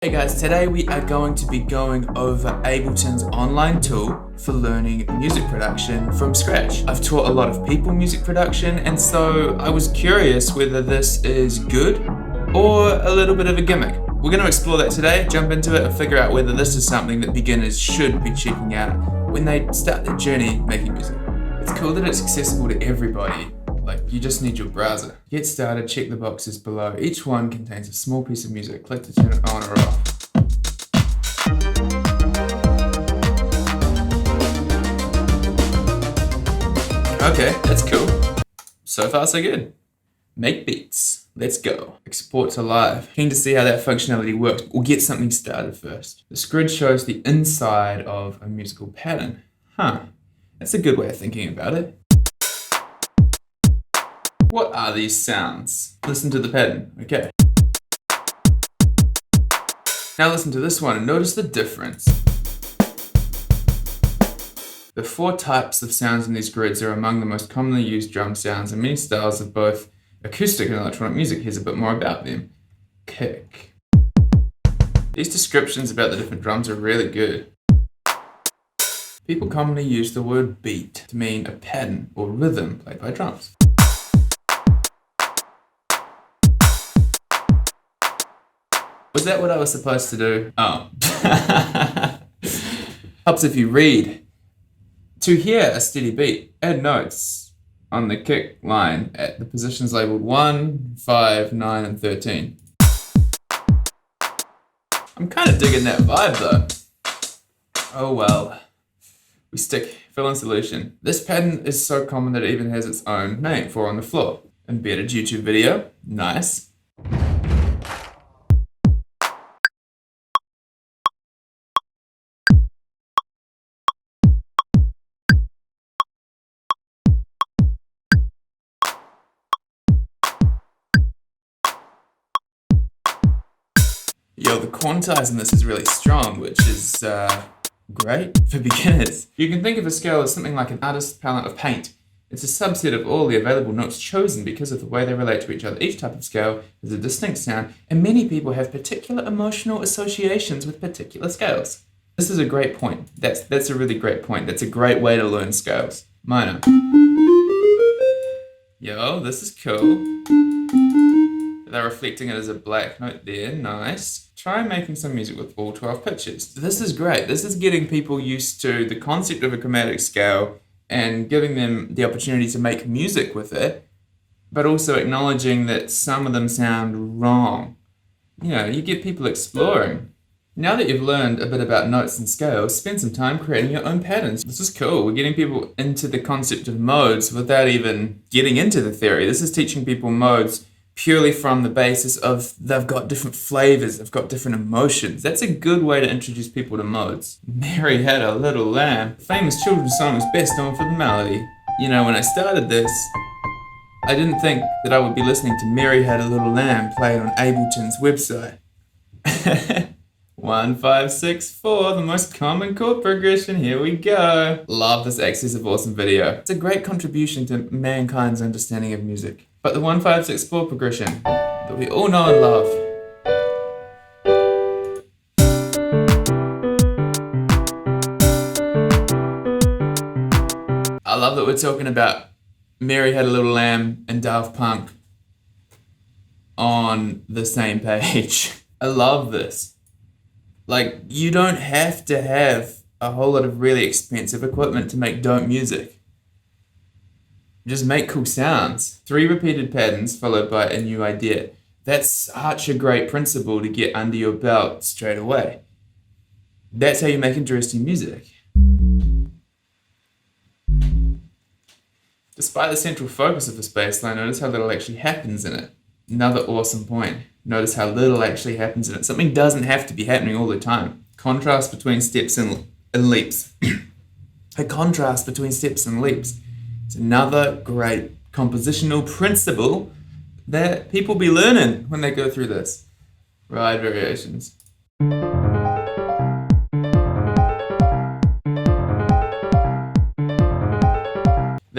Hey guys, today we are going to be going over Ableton's online tool for learning music production from scratch. I've taught a lot of people music production, and so I was curious whether this is good or a little bit of a gimmick. We're going to explore that today, jump into it and figure out whether this is something that beginners should be checking out when they start their journey making music. It's cool that it's accessible to everybody. Like, you just need your browser. To get started, check the boxes below. Each one contains a small piece of music. Click to turn it on or off. Okay, that's cool. So far, so good. Make beats. Let's go. Export to live. Keen to see how that functionality works. We'll get something started first. The grid shows the inside of a musical pattern. That's a good way of thinking about it. What are these sounds? Listen to the pattern, okay. Now listen to this one and notice the difference. The four types of sounds in these grids are among the most commonly used drum sounds in many styles of both acoustic and electronic music. Here's a bit more about them. Kick. These descriptions about the different drums are really good. People commonly use the word beat to mean a pattern or rhythm played by drums. Was that what I was supposed to do? Oh. Helps if you read. To hear a steady beat, add notes on the kick line at the positions labeled 1, 5, 9, and 13. I'm kind of digging that vibe though. Oh well. We stick fill in solution. This pattern is so common that it even has its own name, 4 on the floor. Embedded YouTube video. Nice. Yo, the quantize in this is really strong, which is great for beginners. You can think of a scale as something like an artist's palette of paint. It's a subset of all the available notes chosen because of the way they relate to each other. Each type of scale has a distinct sound, and many people have particular emotional associations with particular scales. This is a great point. That's a really great point. That's a great way to learn scales. Minor. Yo, this is cool. They're reflecting it as a black note there, nice. Try making some music with all 12 pitches. This is great. This is getting people used to the concept of a chromatic scale and giving them the opportunity to make music with it, but also acknowledging that some of them sound wrong. You know, you get people exploring. Now that you've learned a bit about notes and scales, spend some time creating your own patterns. This is cool. We're getting people into the concept of modes without even getting into the theory. This is teaching people modes purely from the basis of they've got different flavors, they've got different emotions. That's a good way to introduce people to modes. Mary Had a Little Lamb. The famous children's song is best known for the melody. You know, when I started this, I didn't think that I would be listening to Mary Had a Little Lamb played on Ableton's website. 1, 5, 6, 4, the most common chord progression, here we go. Love this Axis of Awesome video. It's a great contribution to mankind's understanding of music. But the 1, 5, 6, 4 progression that we all know and love. I love that we're talking about Mary Had a Little Lamb and Daft Punk on the same page. I love this. Like, you don't have to have a whole lot of really expensive equipment to make dope music. Just make cool sounds. 3 repeated patterns followed by a new idea. That's such a great principle to get under your belt straight away. That's how you make interesting music. Despite the central focus of this bass line, notice how little actually happens in it. Another awesome point. Notice how little actually happens in it. Something doesn't have to be happening all the time. Contrast between steps and leaps. A contrast between steps and leaps. It's another great compositional principle that people be learning when they go through this. Ride variations.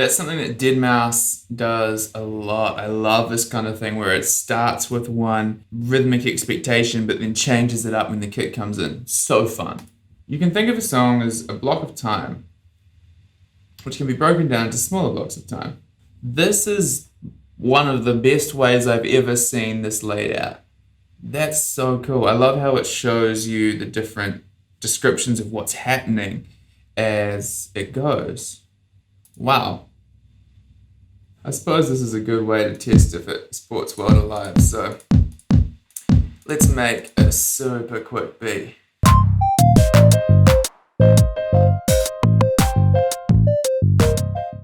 That's something that Dead Mouse does a lot. I love this kind of thing where it starts with one rhythmic expectation but then changes it up when the kick comes in. So fun. You can think of a song as a block of time, which can be broken down into smaller blocks of time. This is one of the best ways I've ever seen this laid out. That's so cool. I love how it shows you the different descriptions of what's happening as it goes. Wow. I suppose this is a good way to test if it supports World Alive. So let's make a super quick beat.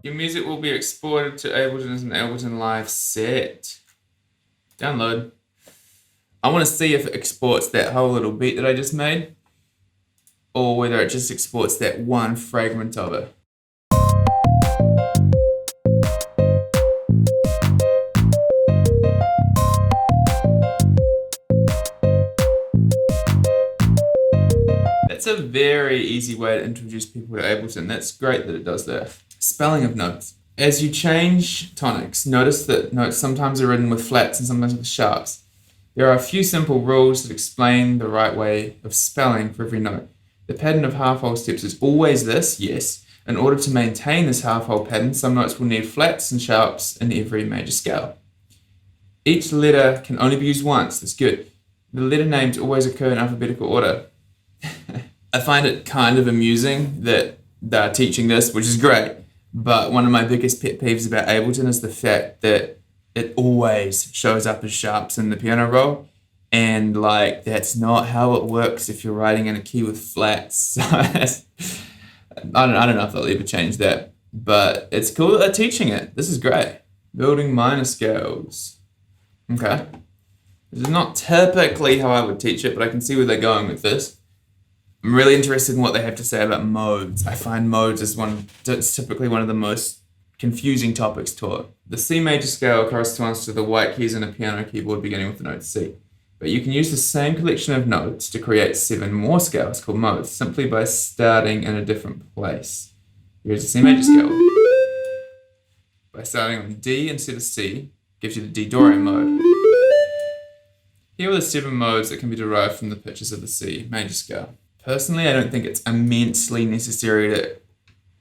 Your music will be exported to Ableton as an Ableton Live set. Download. I want to see if it exports that whole little beat that I just made, or whether it just exports that one fragment of it. That's a very easy way to introduce people to Ableton. That's great that it does that. Spelling of notes. As you change tonics, notice that notes sometimes are written with flats and sometimes with sharps. There are a few simple rules that explain the right way of spelling for every note. The pattern of half-whole steps is always this, yes. In order to maintain this half-whole pattern, some notes will need flats and sharps in every major scale. Each letter can only be used once, that's good. The letter names always occur in alphabetical order. I find it kind of amusing that they're teaching this, which is great, but one of my biggest pet peeves about Ableton is the fact that it always shows up as sharps in the piano roll, and like that's not how it works if you're writing in a key with flats. I don't know if they'll ever change that, but it's cool that they're teaching it. This is great. Building minor scales. Okay. This is not typically how I would teach it, but I can see where they're going with this. I'm really interested in what they have to say about modes. I find modes is typically one of the most confusing topics taught. The C major scale corresponds to the white keys in a piano keyboard beginning with the note C. But you can use the same collection of notes to create 7 more scales called modes, simply by starting in a different place. Here's the C major scale. By starting on D instead of C, gives you the D Dorian mode. Here are the 7 modes that can be derived from the pitches of the C major scale. Personally, I don't think it's immensely necessary to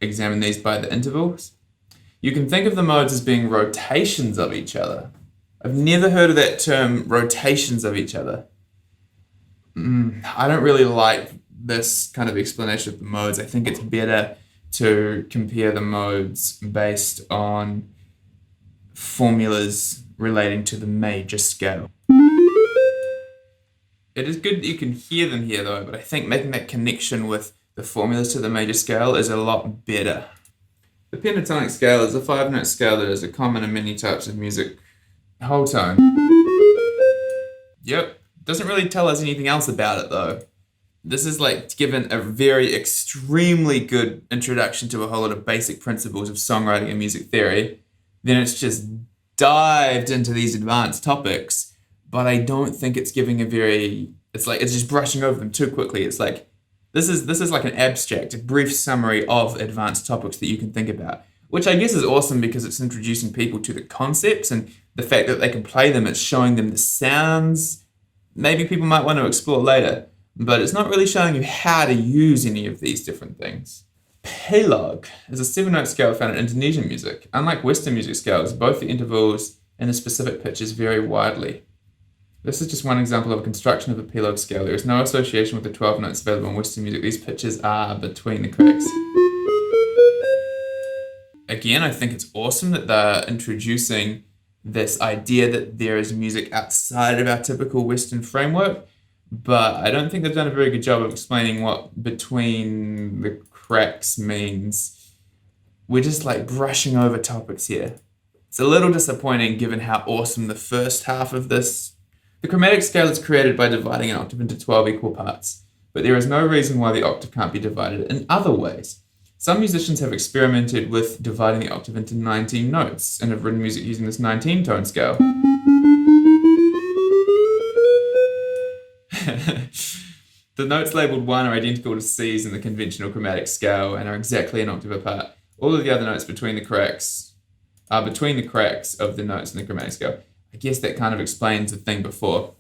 examine these by the intervals. You can think of the modes as being rotations of each other. I've never heard of that term, rotations of each other. I don't really like this kind of explanation of the modes. I think it's better to compare the modes based on formulas relating to the major scale. It is good that you can hear them here though, but I think making that connection with the formulas to the major scale is a lot better. The pentatonic scale is a 5-note scale that is common in many types of music. Whole tone. Yep, doesn't really tell us anything else about it though. This is like given a very extremely good introduction to a whole lot of basic principles of songwriting and music theory. Then it's just dived into these advanced topics, but I don't think it's giving it's just brushing over them too quickly. It's like, this is like an abstract, a brief summary of advanced topics that you can think about, which I guess is awesome because it's introducing people to the concepts and the fact that they can play them, it's showing them the sounds. Maybe people might want to explore later, but it's not really showing you how to use any of these different things. Pelog is a 7-note scale found in Indonesian music. Unlike Western music scales, both the intervals and the specific pitches vary widely. This is just one example of a construction of a Pelog scale. There is no association with the 12 notes available in Western music. These pitches are between the cracks. Again, I think it's awesome that they're introducing this idea that there is music outside of our typical Western framework, but I don't think they've done a very good job of explaining what between the cracks means. We're just like brushing over topics here. It's a little disappointing given how awesome the first half of this. The chromatic scale is created by dividing an octave into 12 equal parts, but there is no reason why the octave can't be divided in other ways. Some musicians have experimented with dividing the octave into 19 notes and have written music using this 19-tone scale. The notes labelled 1 are identical to C's in the conventional chromatic scale and are exactly an octave apart. all of the other notes between the cracks are between the cracks of the notes in the chromatic scale. I guess that kind of explains the thing before.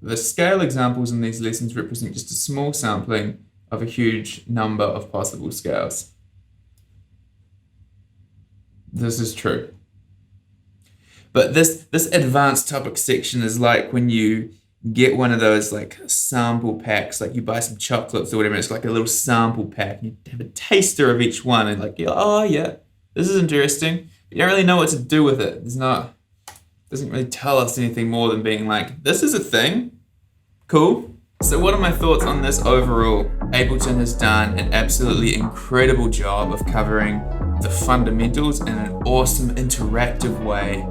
The scale examples in these lessons represent just a small sampling of a huge number of possible scales. This is true. But this advanced topic section is like when you get one of those like sample packs, like you buy some chocolates or whatever, and it's like a little sample pack, and you have a taster of each one, and like, oh yeah, this is interesting. But you don't really know what to do with it. Doesn't really tell us anything more than being like, this is a thing. Cool. So what are my thoughts on this overall? Ableton has done an absolutely incredible job of covering the fundamentals in an awesome interactive way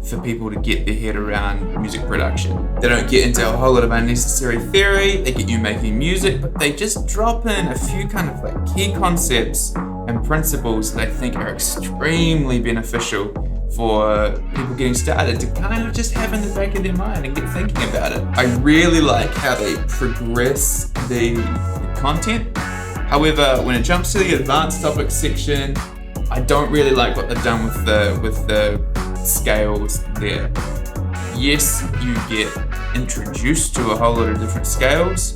for people to get their head around music production. They don't get into a whole lot of unnecessary theory, they get you making music, but they just drop in a few kind of like key concepts and principles that I think are extremely beneficial for people getting started to kind of just have in the back of their mind and get thinking about it. I really like how they progress the content. However, when it jumps to the advanced topics section, I don't really like what they've done with the scales there. Yes, you get introduced to a whole lot of different scales,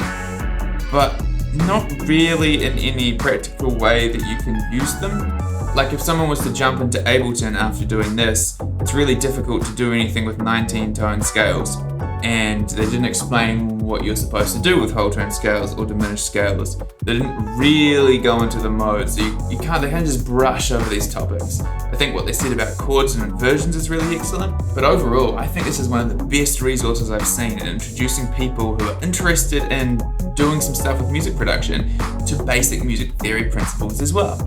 but not really in any practical way that you can use them. Like if someone was to jump into Ableton after doing this, it's really difficult to do anything with 19-tone scales. And they didn't explain what you're supposed to do with whole tone scales or diminished scales. They didn't really go into the modes, so they kind of just brush over these topics. I think what they said about chords and inversions is really excellent, but overall, I think this is one of the best resources I've seen in introducing people who are interested in doing some stuff with music production to basic music theory principles as well.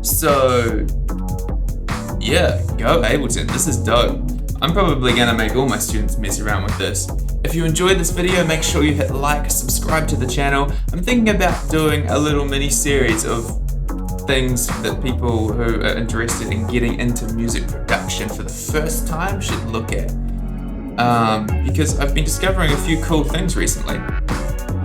So, yeah, go Ableton, this is dope. I'm probably gonna make all my students mess around with this. If you enjoyed this video, make sure you hit like, subscribe to the channel. I'm thinking about doing a little mini series of things that people who are interested in getting into music production for the first time should look at. Because I've been discovering a few cool things recently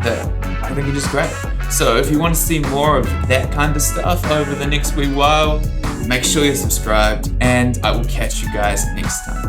that I think are just great. So if you want to see more of that kind of stuff over the next wee while, make sure you're subscribed, and I will catch you guys next time.